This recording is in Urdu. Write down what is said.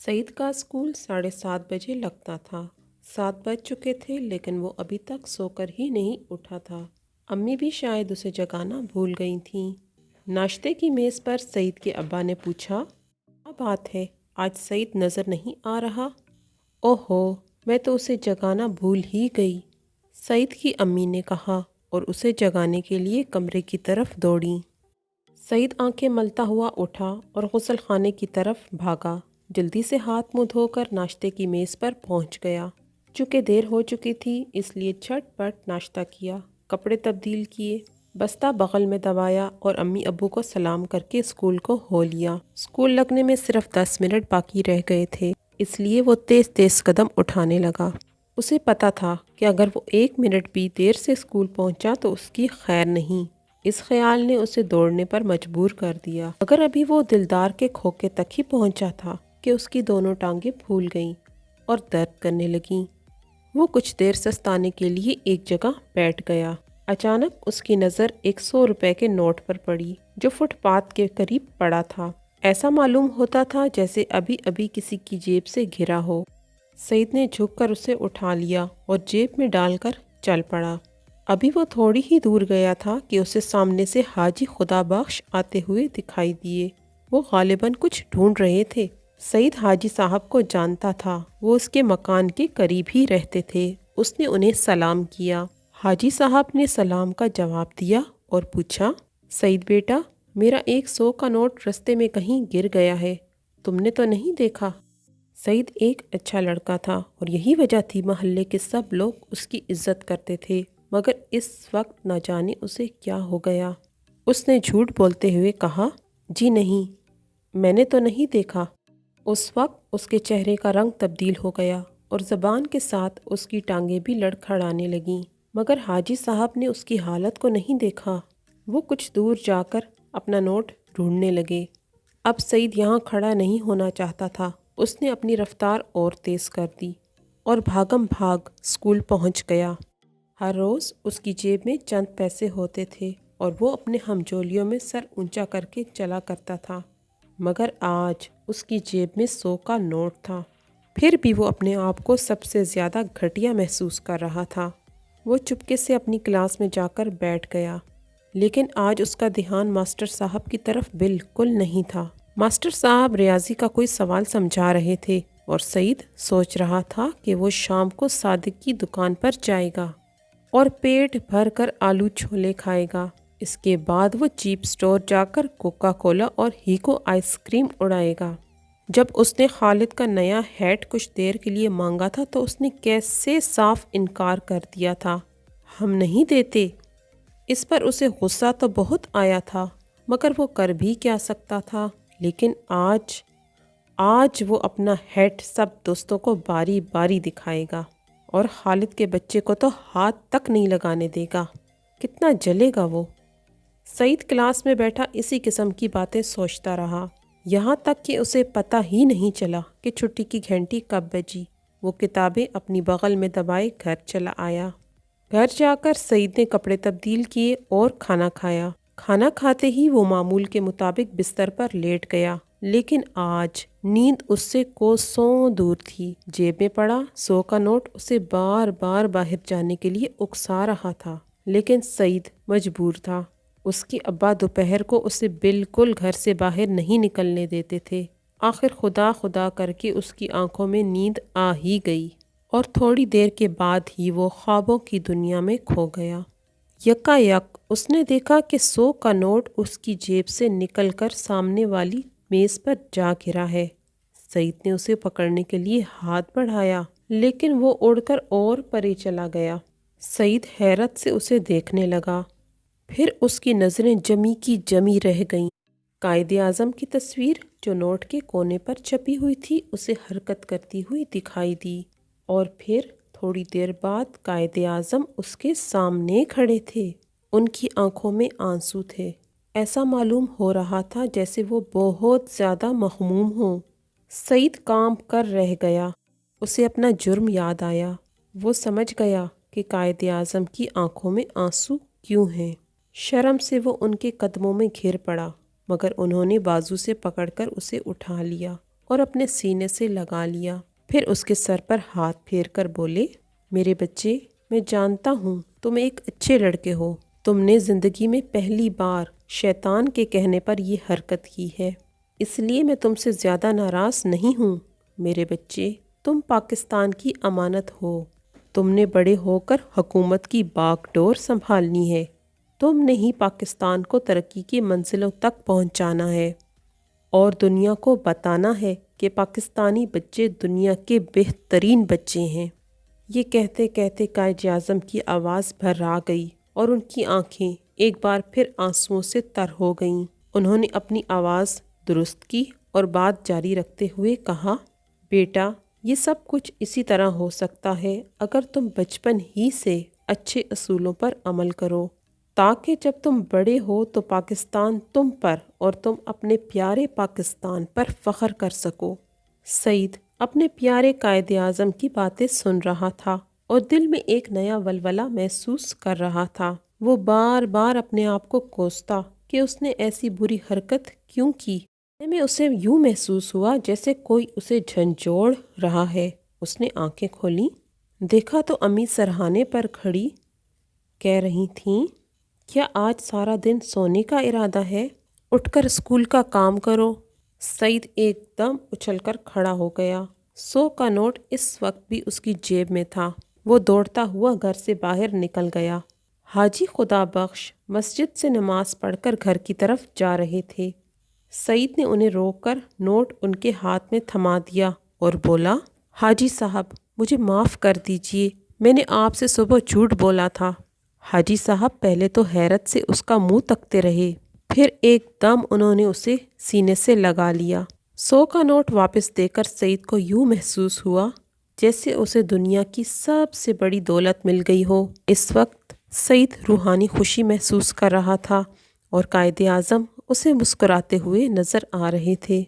سعید کا اسکول 7:30 بجے لگتا تھا۔ 7 بج چکے تھے لیکن وہ ابھی تک سو کر ہی نہیں اٹھا تھا۔ امی بھی شاید اسے جگانا بھول گئی تھیں۔ ناشتے کی میز پر سعید کے ابا نے پوچھا، کیا بات ہے، آج سعید نظر نہیں آ رہا؟ اوہو، میں تو اسے جگانا بھول ہی گئی، سعید کی امی نے کہا اور اسے جگانے کے لیے کمرے کی طرف دوڑیں۔ سعید آنکھیں ملتا ہوا اٹھا اور غسل خانے کی طرف بھاگا۔ جلدی سے ہاتھ منہ دھو کر ناشتے کی میز پر پہنچ گیا۔ چونکہ دیر ہو چکی تھی اس لیے جھٹ پٹ ناشتہ کیا، کپڑے تبدیل کیے، بستہ بغل میں دبایا اور امی ابو کو سلام کر کے اسکول کو ہو لیا۔ اسکول لگنے میں صرف 10 منٹ باقی رہ گئے تھے، اس لیے وہ تیز تیز قدم اٹھانے لگا۔ اسے پتا تھا کہ اگر وہ 1 منٹ بھی دیر سے اسکول پہنچا تو اس کی خیر نہیں۔ اس خیال نے اسے دوڑنے پر مجبور کر دیا، مگر ابھی وہ دلدار کے کھوکے تک ہی پہنچا تھا کہ اس کی دونوں ٹانگیں پھول گئیں اور درد کرنے لگیں۔ وہ کچھ دیر سستانے کے لیے ایک جگہ بیٹھ گیا۔ اچانک اس کی نظر ایک 100 روپے کے نوٹ پر پڑی جو فٹ پاتھ کے قریب پڑا تھا۔ ایسا معلوم ہوتا تھا جیسے ابھی ابھی کسی کی جیب سے گرا ہو۔ سعید نے جھک کر اسے اٹھا لیا اور جیب میں ڈال کر چل پڑا۔ ابھی وہ تھوڑی ہی دور گیا تھا کہ اسے سامنے سے حاجی خدا بخش آتے ہوئے دکھائی دیے۔ وہ غالباً کچھ ڈھونڈ رہے تھے۔ سعید حاجی صاحب کو جانتا تھا، وہ اس کے مکان کے قریب ہی رہتے تھے۔ اس نے انہیں سلام کیا۔ حاجی صاحب نے سلام کا جواب دیا اور پوچھا، سعید بیٹا، میرا ایک 100 کا نوٹ رستے میں کہیں گر گیا ہے، تم نے تو نہیں دیکھا؟ سعید ایک اچھا لڑکا تھا اور یہی وجہ تھی محلے کے سب لوگ اس کی عزت کرتے تھے، مگر اس وقت نہ جانے اسے کیا ہو گیا۔ اس نے جھوٹ بولتے ہوئے کہا، جی نہیں، میں نے تو نہیں دیکھا۔ اس وقت اس کے چہرے کا رنگ تبدیل ہو گیا اور زبان کے ساتھ اس کی ٹانگیں بھی لڑکھڑانے لگیں، مگر حاجی صاحب نے اس کی حالت کو نہیں دیکھا۔ وہ کچھ دور جا کر اپنا نوٹ ڈھونڈنے لگے۔ اب سعید یہاں کھڑا نہیں ہونا چاہتا تھا۔ اس نے اپنی رفتار اور تیز کر دی اور بھاگم بھاگ اسکول پہنچ گیا۔ ہر روز اس کی جیب میں چند پیسے ہوتے تھے اور وہ اپنے ہمجولیوں میں سر اونچا کر کے چلا کرتا تھا، مگر آج اس کی جیب میں 100 کا نوٹ تھا۔ پھر بھی وہ اپنے آپ کو سب سے زیادہ گھٹیا محسوس کر رہا تھا۔ وہ چپکے سے اپنی کلاس میں جا کر بیٹھ گیا، لیکن آج اس کا دھیان ماسٹر صاحب کی طرف بالکل نہیں تھا۔ ماسٹر صاحب ریاضی کا کوئی سوال سمجھا رہے تھے اور سعید سوچ رہا تھا کہ وہ شام کو صادق کی دکان پر جائے گا اور پیٹ بھر کر آلو چھولے کھائے گا۔ اس کے بعد وہ چیپ سٹور جا کر کوکا کولا اور ہیکو آئس کریم اڑائے گا۔ جب اس نے خالد کا نیا ہیٹ کچھ دیر کے لیے مانگا تھا تو اس نے کیسے صاف انکار کر دیا تھا، ہم نہیں دیتے۔ اس پر اسے غصہ تو بہت آیا تھا، مگر وہ کر بھی کیا سکتا تھا۔ لیکن آج وہ اپنا ہیٹ سب دوستوں کو باری باری دکھائے گا اور خالد کے بچے کو تو ہاتھ تک نہیں لگانے دے گا۔ کتنا جلے گا وہ۔ سعید کلاس میں بیٹھا اسی قسم کی باتیں سوچتا رہا، یہاں تک کہ اسے پتہ ہی نہیں چلا کہ چھٹی کی گھنٹی کب بجی۔ وہ کتابیں اپنی بغل میں دبائے گھر چلا آیا۔ گھر جا کر سعید نے کپڑے تبدیل کیے اور کھانا کھایا۔ کھانا کھاتے ہی وہ معمول کے مطابق بستر پر لیٹ گیا، لیکن آج نیند اس سے کوسوں دور تھی۔ جیب میں پڑا 100 کا نوٹ اسے بار بار باہر جانے کے لیے اکسا رہا تھا، لیکن سعید مجبور تھا۔ اس کے ابا دوپہر کو اسے بالکل گھر سے باہر نہیں نکلنے دیتے تھے۔ آخر خدا خدا کر کے اس کی آنکھوں میں نیند آ ہی گئی اور تھوڑی دیر کے بعد ہی وہ خوابوں کی دنیا میں کھو گیا۔ یکا یک اس نے دیکھا کہ 100 کا نوٹ اس کی جیب سے نکل کر سامنے والی میز پر جا گرا ہے۔ سعید نے اسے پکڑنے کے لیے ہاتھ بڑھایا، لیکن وہ اڑ کر اور پرے چلا گیا۔ سعید حیرت سے اسے دیکھنے لگا، پھر اس کی نظریں جمی کی جمی رہ گئیں۔ قائد اعظم کی تصویر جو نوٹ کے کونے پر چھپی ہوئی تھی اسے حرکت کرتی ہوئی دکھائی دی، اور پھر تھوڑی دیر بعد قائد اعظم اس کے سامنے کھڑے تھے۔ ان کی آنکھوں میں آنسو تھے۔ ایسا معلوم ہو رہا تھا جیسے وہ بہت زیادہ مغموم ہوں۔ سعید کام کر رہ گیا۔ اسے اپنا جرم یاد آیا۔ وہ سمجھ گیا کہ قائد اعظم کی آنکھوں میں آنسو کیوں ہیں۔ شرم سے وہ ان کے قدموں میں گر پڑا، مگر انہوں نے بازو سے پکڑ کر اسے اٹھا لیا اور اپنے سینے سے لگا لیا۔ پھر اس کے سر پر ہاتھ پھیر کر بولے، میرے بچے، میں جانتا ہوں تم ایک اچھے لڑکے ہو۔ تم نے زندگی میں پہلی بار شیطان کے کہنے پر یہ حرکت کی ہے، اس لیے میں تم سے زیادہ ناراض نہیں ہوں۔ میرے بچے، تم پاکستان کی امانت ہو۔ تم نے بڑے ہو کر حکومت کی باغ ڈور سنبھالنی ہے۔ تم نے ہی پاکستان کو ترقی کی منزلوں تک پہنچانا ہے اور دنیا کو بتانا ہے کہ پاکستانی بچے دنیا کے بہترین بچے ہیں۔ یہ کہتے کہتے قائد اعظم کی آواز بھر آ گئی اور ان کی آنکھیں ایک بار پھر آنسوؤں سے تر ہو گئیں۔ انہوں نے اپنی آواز درست کی اور بات جاری رکھتے ہوئے کہا، بیٹا، یہ سب کچھ اسی طرح ہو سکتا ہے اگر تم بچپن ہی سے اچھے اصولوں پر عمل کرو، تاکہ جب تم بڑے ہو تو پاکستان تم پر اور تم اپنے پیارے پاکستان پر فخر کر سکو۔ سعید اپنے پیارے قائد اعظم کی باتیں سن رہا تھا اور دل میں ایک نیا ولولہ محسوس کر رہا تھا۔ وہ بار بار اپنے آپ کو کوستا کہ اس نے ایسی بری حرکت کیوں کی۔ میں اسے یوں محسوس ہوا جیسے کوئی اسے جھنجھوڑ رہا ہے۔ اس نے آنکھیں کھولیں، دیکھا تو امی سرہانے پر کھڑی کہہ رہی تھیں، کیا آج سارا دن سونے کا ارادہ ہے؟ اٹھ کر اسکول کا کام کرو۔ سعید ایک دم اچھل کر کھڑا ہو گیا۔ 100 کا نوٹ اس وقت بھی اس کی جیب میں تھا۔ وہ دوڑتا ہوا گھر سے باہر نکل گیا۔ حاجی خدا بخش مسجد سے نماز پڑھ کر گھر کی طرف جا رہے تھے۔ سعید نے انہیں روک کر نوٹ ان کے ہاتھ میں تھما دیا اور بولا، حاجی صاحب، مجھے معاف کر دیجئے، میں نے آپ سے صبح جھوٹ بولا تھا۔ حاجی صاحب پہلے تو حیرت سے اس کا منہ تکتے رہے، پھر ایک دم انہوں نے اسے سینے سے لگا لیا۔ 100 کا نوٹ واپس دے کر سعید کو یوں محسوس ہوا جیسے اسے دنیا کی سب سے بڑی دولت مل گئی ہو۔ اس وقت سعید روحانی خوشی محسوس کر رہا تھا اور قائد اعظم اسے مسکراتے ہوئے نظر آ رہے تھے۔